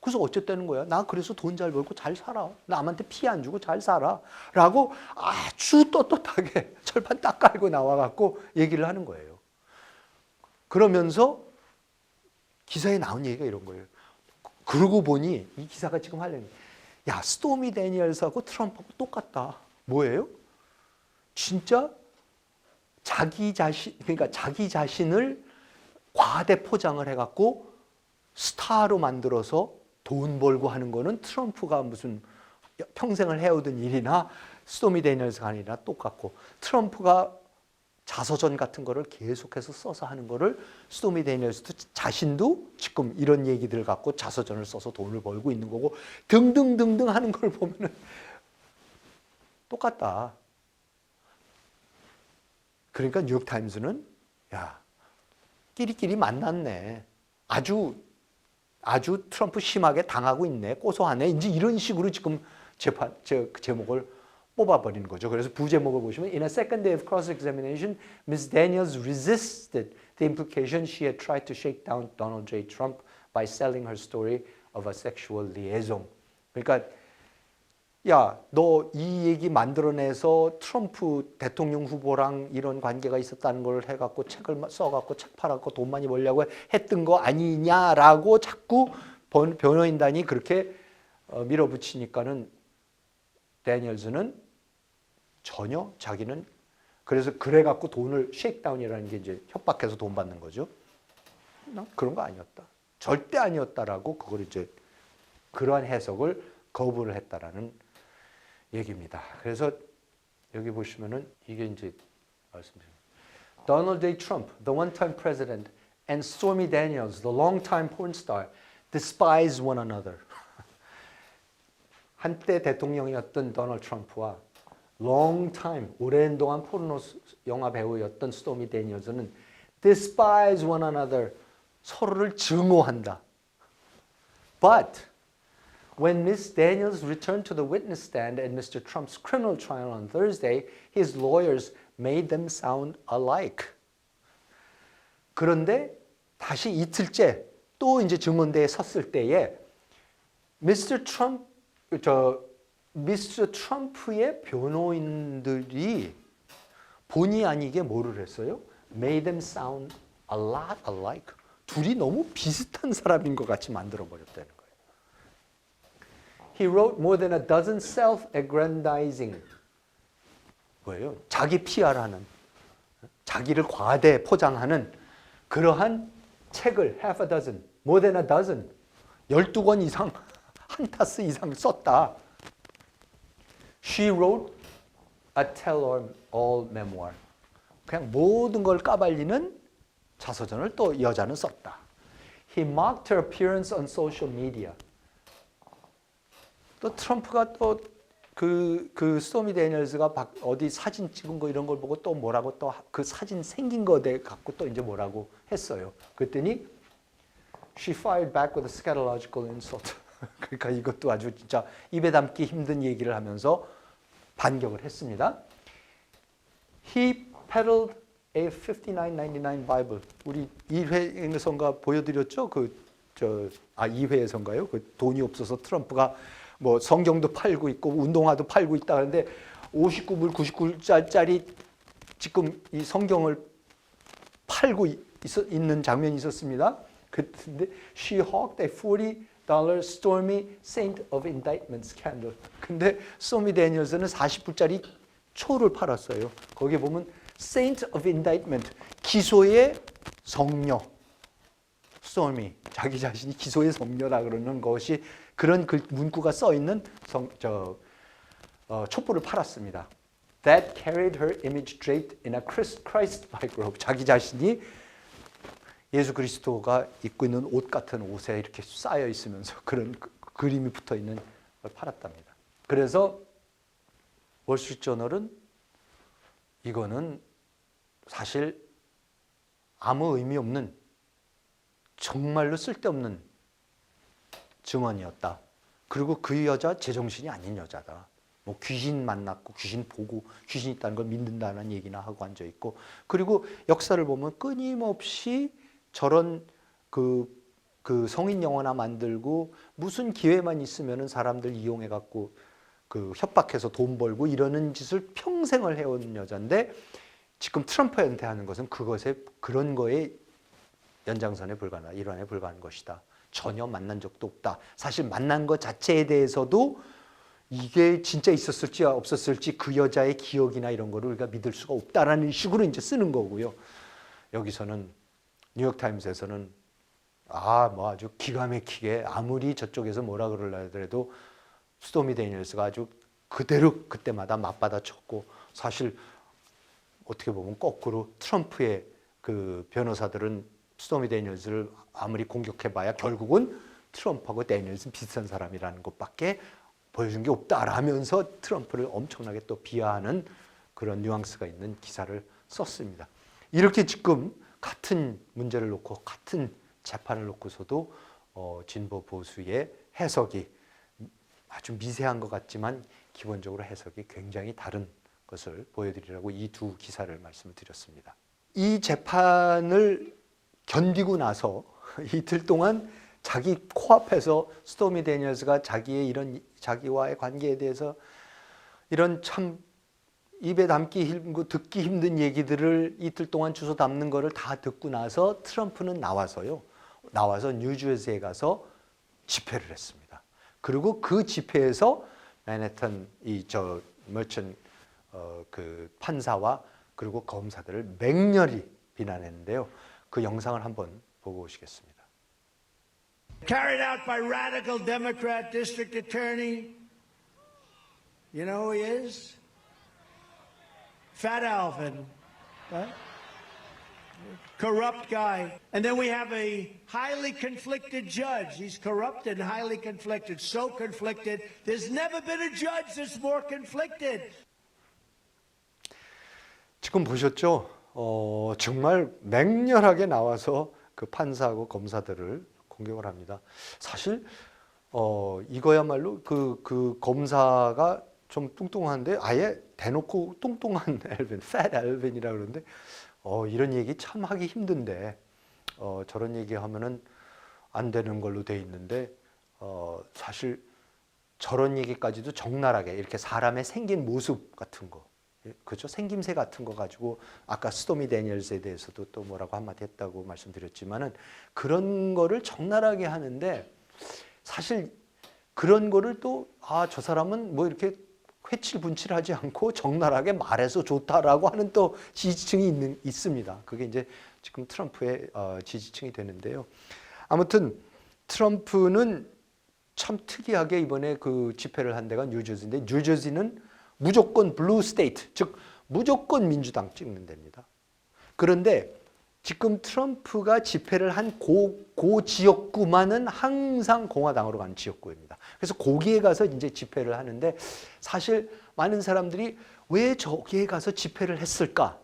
그래서 어쨌다는 거야? 나 그래서 돈 잘 벌고 잘 살아. 남한테 피해 안 주고 잘 살아. 라고 아주 떳떳하게 철판 딱 깔고 나와갖고 얘기를 하는 거예요. 그러면서 기사에 나온 얘기가 이런 거예요. 그러고 보니 이 기사가 지금 하려는, 야, 스토미 데니얼스하고 트럼프하고 똑같다. 뭐예요? 진짜 그러니까 자기 자신을 과대 포장을 해갖고 스타로 만들어서 돈 벌고 하는 거는 트럼프가 무슨 평생을 해오던 일이나 스토미 데니얼스가 아니라 똑같고, 트럼프가 자서전 같은 거를 계속해서 써서 하는 거를 스토미 데니얼스도 자신도 지금 이런 얘기들 갖고 자서전을 써서 돈을 벌고 있는 거고 등등등등 하는 걸 보면은 똑같다. 그러니까 뉴욕타임스는 야, 끼리끼리 만났네. 아주 트럼프 심하게 당하고 있네. 고소하네. 이제 이런 식으로 지금 제목을 뽑아버리는 거죠. 그래서 부제목을 보시면 In a second day of cross-examination, Ms. Daniels resisted the implication she had tried to shake down Donald J. Trump by selling her story of a sexual liaison. 그러니까 야, 너 이 얘기 만들어내서 트럼프 대통령 후보랑 이런 관계가 있었다는 걸 해갖고 책을 써갖고 책 팔아갖고 돈 많이 벌려고 했던 거 아니냐라고 자꾸 변호인단이 그렇게 밀어붙이니까는 데니얼스는 전혀 자기는 그래서 그래갖고 돈을 쉐이크다운이라는 게 이제 협박해서 돈 받는 거죠. 그런 거 아니었다. 절대 아니었다라고 그걸 이제 그러한 해석을 거부를 했다라는 얘기입니다. 그래서 여기 보시면은 이게 이제 말씀드립니다. Donald J. Trump, the one-time president, and Stormy Daniels, the long-time porn star, despise one another. 한때 대통령이었던 도널드 트럼프와 long time, 오랜 동안 포르노 영화 배우였던 스토미 데니얼스는 despise one another, 서로를 증오한다. But when Ms. Daniels returned to the witness stand at Mr. Trump's criminal trial on Thursday, his lawyers made them sound alike. 그런데 다시 이틀째 또 이제 증언대에 섰을 때에 Mr. 트럼프의 변호인들이 본의 아니게 뭐를 했어요? Made them sound a lot alike. 둘이 너무 비슷한 사람인 것 같이 만들어버렸다는 거예요. He wrote more than a dozen self-aggrandizing 뭐예요? 자기 PR하는 자기를 과대 포장하는 그러한 책을 half a dozen, more than a dozen 12권 이상 한 타스 이상 썼다. She wrote a tell-all memoir. 그냥 모든 걸 까발리는 자서전을 또 여자는 썼다. He mocked her appearance on social media. 또 트럼프가 또 그 스토미 데니얼스가 어디 사진 찍은 거 이런 걸 보고 또 뭐라고 또 그 사진 생긴 거에 갖고 또 이제 뭐라고 했어요. 그랬더니 she fired back with a scatological insult. 그러니까 이것도 아주 진짜 입에 담기 힘든 얘기를 하면서 반격을 했습니다. He peddled a $59.99 Bible. 우리 2회에선가 보여드렸죠? 2회에선가요? 그 돈이 없어서 트럼프가 뭐 성경도 팔고 있고 운동화도 팔고 있다 하는데 59불, 99불짜리 지금 이 성경을 팔고 있는 장면이 있었습니다. 근데 she hawked a $40 Stormy Saint of Indictment scandal. 근데 스토미 데니얼스는 40불짜리 초를 팔았어요. 거기에 보면 Saint of Indictment, 기소의 성녀. 스토미, 자기 자신이 기소의 성녀라 그러는 것이 그런 문구가 써 있는 촛불을 팔았습니다. That carried her image draped in a Christ-like robe. 자기 자신이 예수 그리스도가 입고 있는 옷 같은 옷에 이렇게 쌓여 있으면서 그런 그림이 붙어 있는 걸 팔았답니다. 그래서 월스트리트저널은 이거는 사실 아무 의미 없는 정말로 쓸데없는 증언이었다. 그리고 그 여자 제정신이 아닌 여자다. 뭐 귀신 만났고 귀신 보고 귀신 있다는 걸 믿는다는 얘기나 하고 앉아 있고 그리고 역사를 보면 끊임없이 저런 그 성인 영화나 만들고 무슨 기회만 있으면은 사람들 이용해 갖고 그 협박해서 돈 벌고 이러는 짓을 평생을 해온 여자인데 지금 트럼프한테 하는 것은 그런 거에 연장선에 불과하다. 일환에 불과한 것이다. 전혀 만난 적도 없다. 사실 만난 것 자체에 대해서도 이게 진짜 있었을지 없었을지 그 여자의 기억이나 이런 거를 우리가 믿을 수가 없다라는 식으로 이제 쓰는 거고요. 여기서는 뉴욕타임스에서는 뭐 아주 기가 막히게 아무리 저쪽에서 뭐라 그러려 하더라도 스토미 데니얼스가 아주 그대로 그때마다 맞받아 쳤고 사실 어떻게 보면 거꾸로 트럼프의 그 변호사들은 스토미 데니얼스를 아무리 공격해봐야 결국은 트럼프하고 데니얼스는 비슷한 사람이라는 것밖에 보여준 게 없다라면서 트럼프를 엄청나게 또 비하하는 그런 뉘앙스가 있는 기사를 썼습니다. 이렇게 지금 같은 문제를 놓고 같은 재판을 놓고서도 진보 보수의 해석이 아주 미세한 것 같지만 기본적으로 해석이 굉장히 다른 것을 보여드리려고 이 두 기사를 말씀을 드렸습니다. 이 재판을 견디고 나서 이틀 동안 자기 코앞에서 스토미 데니얼스가 자기와의 관계에 대해서 이런 참 입에 담기 힘고 듣기 힘든 얘기들을 이틀 동안 주워 담는 거를 다 듣고 나서 트럼프는 나와서 뉴저지에 가서 집회를 했습니다. 그리고 그 집회에서 맨해튼 머천 그 판사와 그리고 검사들을 맹렬히 비난했는데요. 그 영상을 한번 보고 오시겠습니다. Carried out by radical Democrat district attorney. You know who he is? Fat Alvin. Right? Corrupt guy. And then we have a highly conflicted judge. He's corrupt and highly conflicted. So conflicted. There's never been a judge that's more conflicted. 지금 보셨죠? 정말 맹렬하게 나와서 그 판사하고 검사들을 공격을 합니다. 사실 이거야말로 그 검사가 좀 뚱뚱한데 아예 대놓고 뚱뚱한 엘빈, fat 엘빈이라 그러는데 이런 얘기 참 하기 힘든데 저런 얘기하면은 안 되는 걸로 돼 있는데 사실 저런 얘기까지도 적나라하게 이렇게 사람의 생긴 모습 같은 거, 그렇죠? 생김새 같은 거 가지고 아까 스토미 데니엘스에 대해서도 또 뭐라고 한마디 했다고 말씀드렸지만은 그런 거를 적나라하게 하는데 사실 그런 거를 또 저 사람은 뭐 이렇게 회칠분칠하지 않고 적나라하게 말해서 좋다라고 하는 또 지지층이 있습니다. 그게 이제 지금 트럼프의 지지층이 되는데요. 아무튼 트럼프는 참 특이하게 이번에 그 집회를 한 데가 뉴저지인데 뉴저지는 무조건 블루 스테이트, 즉 무조건 민주당 찍는 데입니다. 그런데 지금 트럼프가 집회를 한 그 지역구만은 항상 공화당으로 가는 지역구입니다. 그래서 거기에 가서 이제 집회를 하는데 사실 많은 사람들이 왜 저기에 가서 집회를 했을까?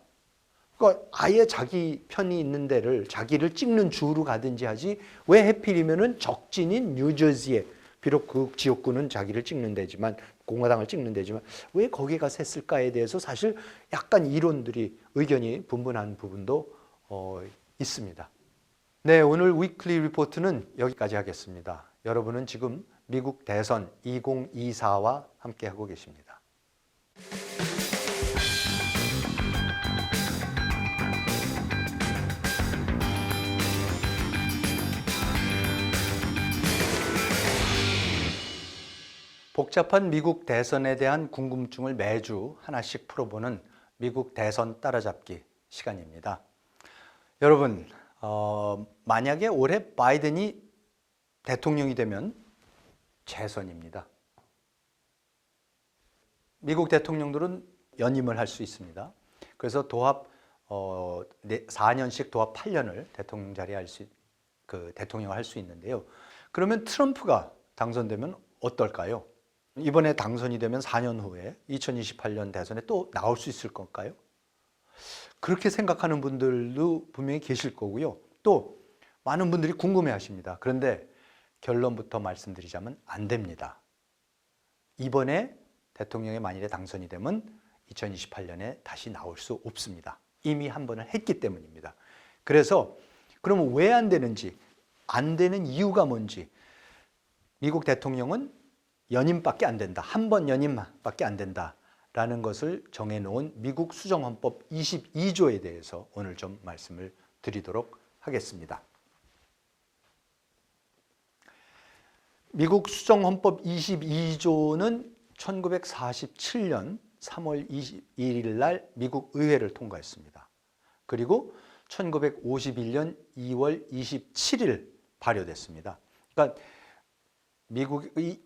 그러니까 아예 자기 편이 있는 데를 자기를 찍는 주로 가든지 하지 왜 해필이면은 적진인 뉴저지에 비록 그 지역구는 자기를 찍는 데지만 공화당을 찍는 데지만 왜 거기에 가서 했을까에 대해서 사실 약간 이론들이 의견이 분분한 부분도 있습니다. 네, 오늘 위클리 리포트는 여기까지 하겠습니다. 여러분은 지금 미국 대선 2024와 함께하고 계십니다. 복잡한 미국 대선에 대한 궁금증을 매주 하나씩 풀어보는 미국 대선 따라잡기 시간입니다. 여러분, 만약에 올해 바이든이 대통령이 되면 재선입니다. 미국 대통령들은 연임을 할 수 있습니다. 그래서 도합 4년씩 도합 8년을 대통령 자리에 대통령을 할 수 있는데요. 그러면 트럼프가 당선되면 어떨까요? 이번에 당선이 되면 4년 후에 2028년 대선에 또 나올 수 있을 걸까요? 그렇게 생각하는 분들도 분명히 계실 거고요. 또 많은 분들이 궁금해 하십니다. 그런데 결론부터 말씀드리자면 안 됩니다. 이번에 대통령이 만일에 당선이 되면 2028년에 다시 나올 수 없습니다. 이미 한 번을 했기 때문입니다. 그래서 그러면 왜 안 되는지, 안 되는 이유가 뭔지, 미국 대통령은 연임밖에 안 된다. 한 번 연임밖에 안 된다라는 것을 정해놓은 미국 수정헌법 22조에 대해서 오늘 좀 말씀을 드리도록 하겠습니다. 미국 수정헌법 22조는 1947년 3월 21일 날 미국 의회를 통과했습니다. 그리고 1951년 2월 27일 발효됐습니다. 그러니까 미국의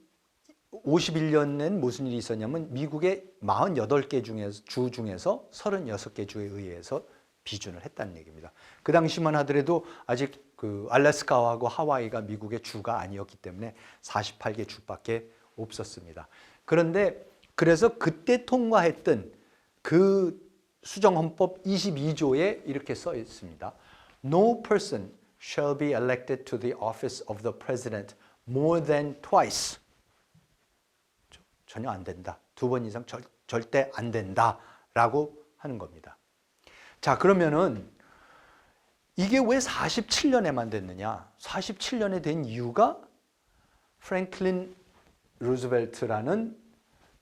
51년엔 무슨 일이 있었냐면 미국의 48개 주 중에서 36개 주에 의해서 비준을 했다는 얘기입니다. 그 당시만 하더라도 아직 그 알래스카하고 하와이가 미국의 주가 아니었기 때문에 48개 주밖에 없었습니다. 그런데 그래서 그때 통과했던 그 수정헌법 22조에 이렇게 써 있습니다. No person shall be elected to the office of the president more than twice. 전혀 안 된다. 2번 이상 절대 안 된다라고 하는 겁니다. 자, 그러면은 이게 왜 47년에만 됐느냐? 47년에 된 이유가 프랭클린 루즈벨트라는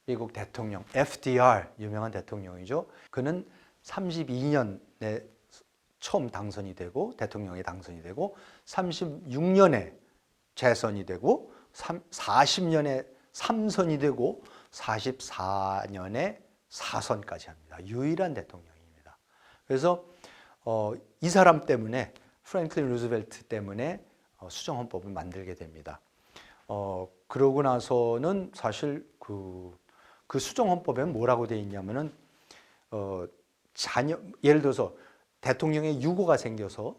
미국 대통령, FDR 유명한 대통령이죠. 그는 32년에 처음 당선이 되고 대통령에 당선이 되고 36년에 재선이 되고 40년에 3선이 되고 44년에 4선까지 합니다. 유일한 대통령입니다. 그래서 이 사람 때문에 프랭클린 루즈벨트 때문에 수정헌법을 만들게 됩니다. 그러고 나서는 사실 그 수정헌법에 뭐라고 되어 있냐면은 예를 들어서 대통령의 유고가 생겨서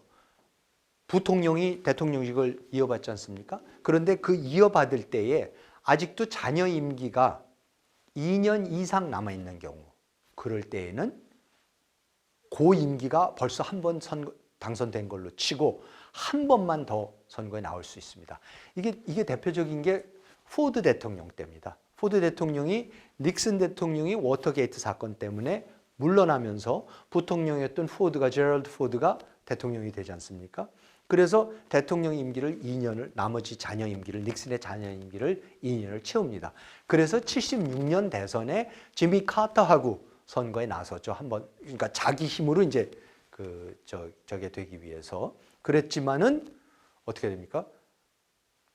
부통령이 대통령직을 이어받지 않습니까? 그런데 그 이어받을 때에 아직도 자녀 임기가 2년 이상 남아있는 경우, 그럴 때에는 그 임기가 벌써 한 번 당선된 걸로 치고 한 번만 더 선거에 나올 수 있습니다. 이게 대표적인 게 포드 대통령 때입니다. 포드 대통령이 닉슨 대통령이 워터게이트 사건 때문에 물러나면서 부통령이었던 제럴드 포드가 대통령이 되지 않습니까? 그래서 대통령 임기를 2년을, 나머지 자녀 임기를, 닉슨의 자녀 임기를 2년을 채웁니다. 그래서 76년 대선에 지미 카터하고 선거에 나섰죠. 한번, 그러니까 자기 힘으로 이제 저게 되기 위해서. 그랬지만은 어떻게 됩니까?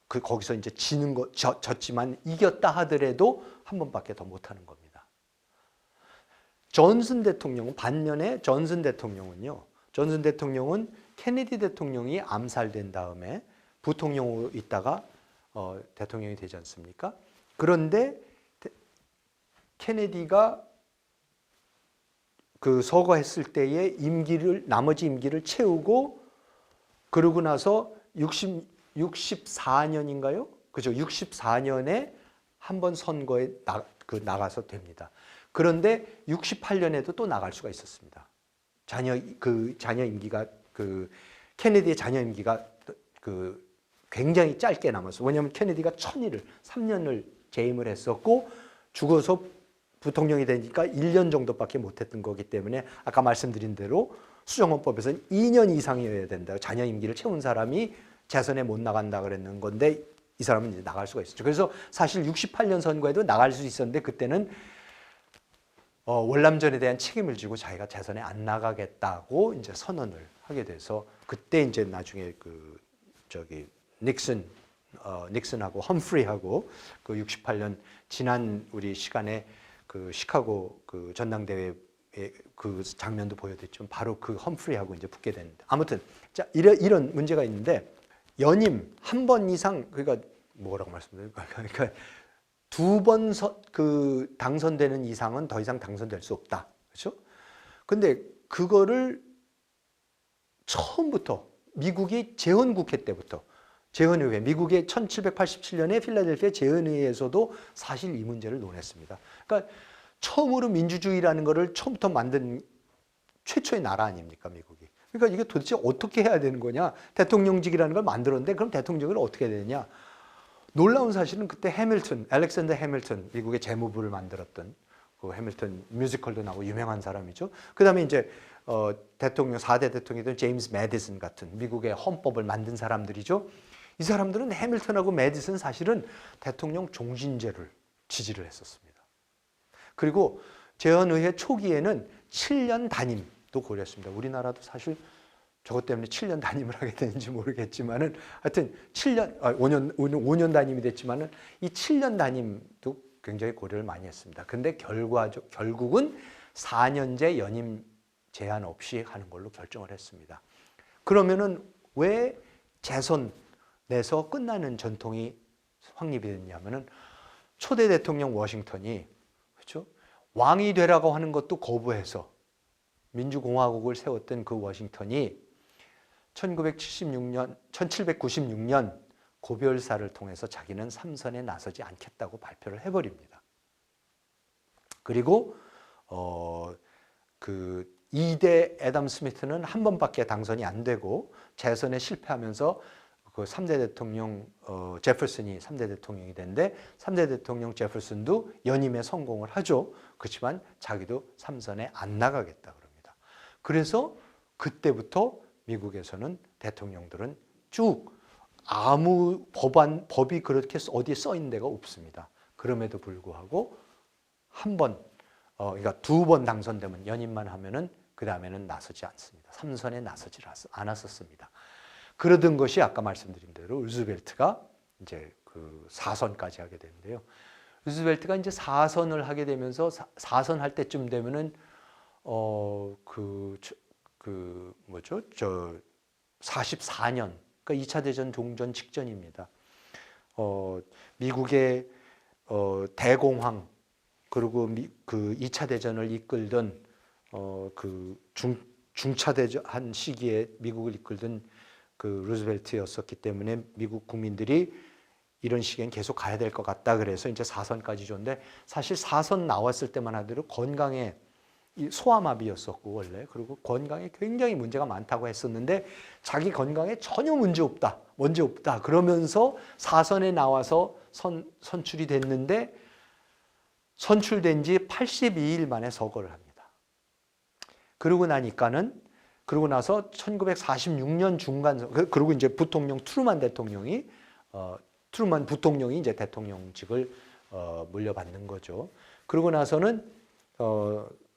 거기서 이제 졌지만 이겼다 하더라도 한 번밖에 더 못하는 겁니다. 존슨 대통령은 반면에 존슨 대통령은 케네디 대통령이 암살된 다음에 부통령으로 있다가 대통령이 되지 않습니까? 그런데 케네디가 그 서거했을 때의 나머지 임기를 채우고 그러고 나서 64년인가요? 그죠? 64년에 한 번 선거에 나가서 됩니다. 그런데 68년에도 또 나갈 수가 있었습니다. 자녀 임기가 케네디의 자녀 임기가 굉장히 짧게 남았어요. 왜냐하면 케네디가 3년을 재임을 했었고 죽어서 부통령이 되니까 1년 정도밖에 못했던 거기 때문에 아까 말씀드린 대로 수정헌법에서는 2년 이상이어야 된다. 자녀 임기를 채운 사람이 재선에 못 나간다 그랬는 건데 이 사람은 이제 나갈 수가 있었죠. 그래서 사실 68년 선거에도 나갈 수 있었는데 그때는 월남전에 대한 책임을 지고 자기가 재선에 안 나가겠다고 이제 선언을 하게 돼서 그때 이제 나중에 닉슨하고 험프리하고 그 68년 지난 우리 시간에 그 시카고 그 전당대회 그 장면도 보여드렸지만 바로 그 험프리하고 이제 붙게 되는데 아무튼 자 이런 문제가 있는데 연임 한 번 이상 그러니까 뭐라고 말씀드릴까요? 그러니까 두 번 당선되는 이상은 더 이상 당선될 수 없다. 그렇죠? 근데 그거를 처음부터 미국이 재헌국회 때부터 재헌의회, 미국의 1787년에 필라델피아 재헌의회에서도 사실 이 문제를 논했습니다. 그러니까 처음으로 민주주의라는 거를 처음부터 만든 최초의 나라 아닙니까, 미국이. 그러니까 이게 도대체 어떻게 해야 되는 거냐. 대통령직이라는 걸 만들었는데 그럼 대통령을 어떻게 해야 되냐. 놀라운 사실은 그때 알렉산더 해밀턴, 미국의 재무부를 만들었던 그 해밀턴 뮤지컬도 나오고 유명한 사람이죠. 그 다음에 이제 대통령, 4대 대통령이던 제임스 매디슨 같은 미국의 헌법을 만든 사람들이죠. 이 사람들은 해밀턴하고 매디슨 사실은 대통령 종신제를 지지를 했었습니다. 그리고 재헌의회 초기에는 7년 단임도 고렸습니다. 우리나라도 사실 저것 때문에 7년 단임을 하게 되는지 모르겠지만은 하여튼 5년 단임이 됐지만은 이 7년 단임도 굉장히 고려를 많이 했습니다. 근데 결국은 4년제 연임 제한 없이 하는 걸로 결정을 했습니다. 그러면은 왜 재선에서 끝나는 전통이 확립이 됐냐면은 초대 대통령 워싱턴이 그렇죠? 왕이 되라고 하는 것도 거부해서 민주공화국을 세웠던 그 워싱턴이 1796년 고별사를 통해서 자기는 3선에 나서지 않겠다고 발표를 해버립니다. 그리고 그 2대 애덤 스미스는 한 번밖에 당선이 안 되고 재선에 실패하면서 그 3대 대통령 제퍼슨이 3대 대통령이 됐는데 3대 대통령 제퍼슨도 연임에 성공을 하죠. 그렇지만 자기도 3선에 안 나가겠다 그럽니다. 그래서 그때부터 미국에서는 대통령들은 쭉 아무 법이 그렇게 어디에 써 있는 데가 없습니다. 그럼에도 불구하고 그러니까 2번 당선되면 연임만 하면은 그 다음에는 나서지 않습니다. 3선에 나서지 않았었습니다. 그러던 것이 아까 말씀드린 대로 루즈벨트가 이제 그 4선까지 하게 되는데요. 루즈벨트가 이제 4선을 하게 되면서 4선 할 때쯤 되면은 뭐죠? 44년, 그러니까 2차 대전 종전 직전입니다. 미국의 대공황 그리고 그 2차 대전을 이끌던 중차 대전 시기에 미국을 이끌던 그 루즈벨트였었기 때문에 미국 국민들이 이런 시기엔 계속 가야 될 것 같다 그래서 이제 4선까지 줬는데 사실 4선 나왔을 때만 하더라도 건강에 소아마비였었고 원래 그리고 건강에 굉장히 문제가 많다고 했었는데 자기 건강에 전혀 문제 없다 그러면서 4선에 나와서 선출이 됐는데 선출된 지 82일 만에 서거를 합니다. 그러고 나서 1946년 중간선 그리고 이제 부통령 트루만 대통령이 트루만 부통령이 이제 대통령직을 물려받는 거죠. 그러고 나서는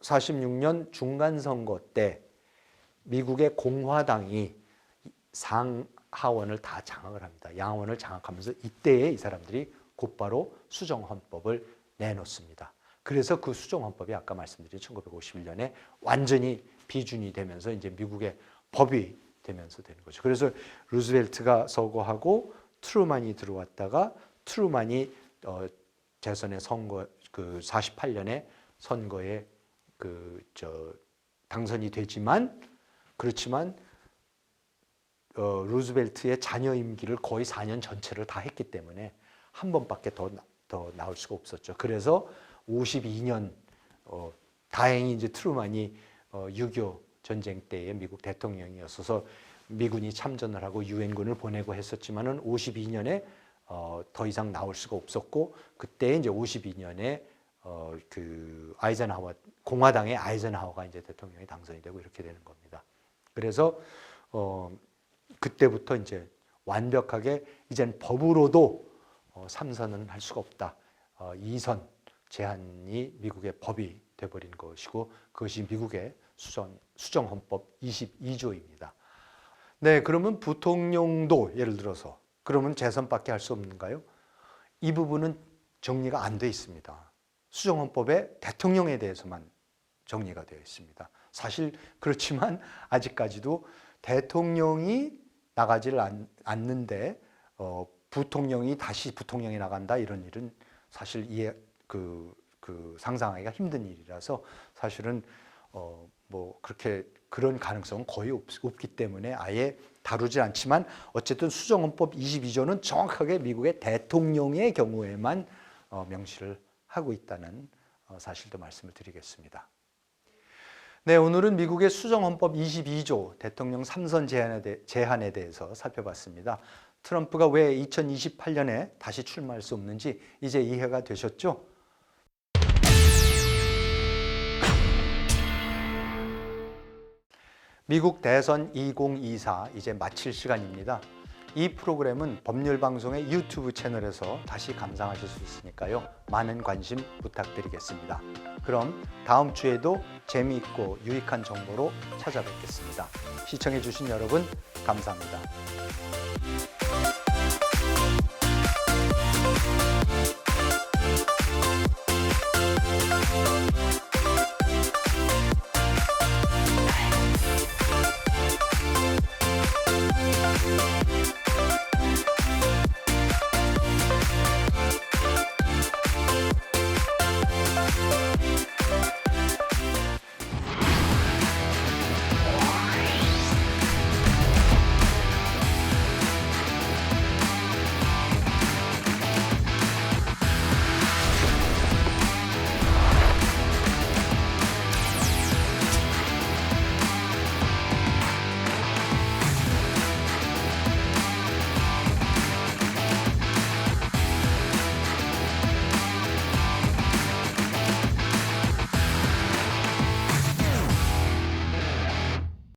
46년 중간선거 때 미국의 공화당이 상하원을 다 장악을 합니다. 양원을 장악하면서 이때에 이 사람들이 곧바로 수정헌법을 내놓습니다. 그래서 그 수정헌법이 아까 말씀드린 1951년에 완전히 비준이 되면서 이제 미국의 법이 되면서 되는 거죠. 그래서 루즈벨트가 서거하고 트루만이 들어왔다가 트루만이 재선의 선거 그 48년에 선거에 당선이 되지만 그렇지만 루즈벨트의 자녀 임기를 거의 4년 전체를 다 했기 때문에 한 번밖에 더 나올 수가 없었죠. 그래서 52년 다행히 이제 트루만이 6.25 전쟁 때의 미국 대통령이었어서 미군이 참전을 하고 유엔군을 보내고 했었지만은 52년에 더 이상 나올 수가 없었고 그때 이제 52년에 그 아이젠하워 공화당의 아이젠하워가 이제 대통령이 당선이 되고 이렇게 되는 겁니다. 그래서 그때부터 이제 완벽하게 이젠 법으로도 3선은 할 수가 없다. 2선 제한이 미국의 법이 돼버린 것이고 그것이 미국의 수정헌법 22조입니다. 네, 그러면 부통령도 예를 들어서 그러면 재선밖에 할 수 없는가요? 이 부분은 정리가 안 돼 있습니다. 수정헌법에 대통령에 대해서만 정리가 되어 있습니다. 사실 그렇지만 아직까지도 대통령이 나가지를 않는데 부통령이 다시 부통령이 나간다 이런 일은 사실 상상하기가 힘든 일이라서 사실은 뭐 그렇게 그런 가능성은 거의 없기 때문에 아예 다루지 않지만 어쨌든 수정헌법 22조는 정확하게 미국의 대통령의 경우에만 명시를 하고 있다는 사실도 말씀을 드리겠습니다. 네, 오늘은 미국의 수정헌법 22조 대통령 3선 제한에 대해서 살펴봤습니다. 트럼프가 왜 2028년에 다시 출마할 수 없는지 이제 이해가 되셨죠? 미국 대선 2024 이제 마칠 시간입니다. 이 프로그램은 법률방송의 유튜브 채널에서 다시 감상하실 수 있으니까요. 많은 관심 부탁드리겠습니다. 그럼 다음 주에도 재미있고 유익한 정보로 찾아뵙겠습니다. 시청해 주신 여러분 감사합니다.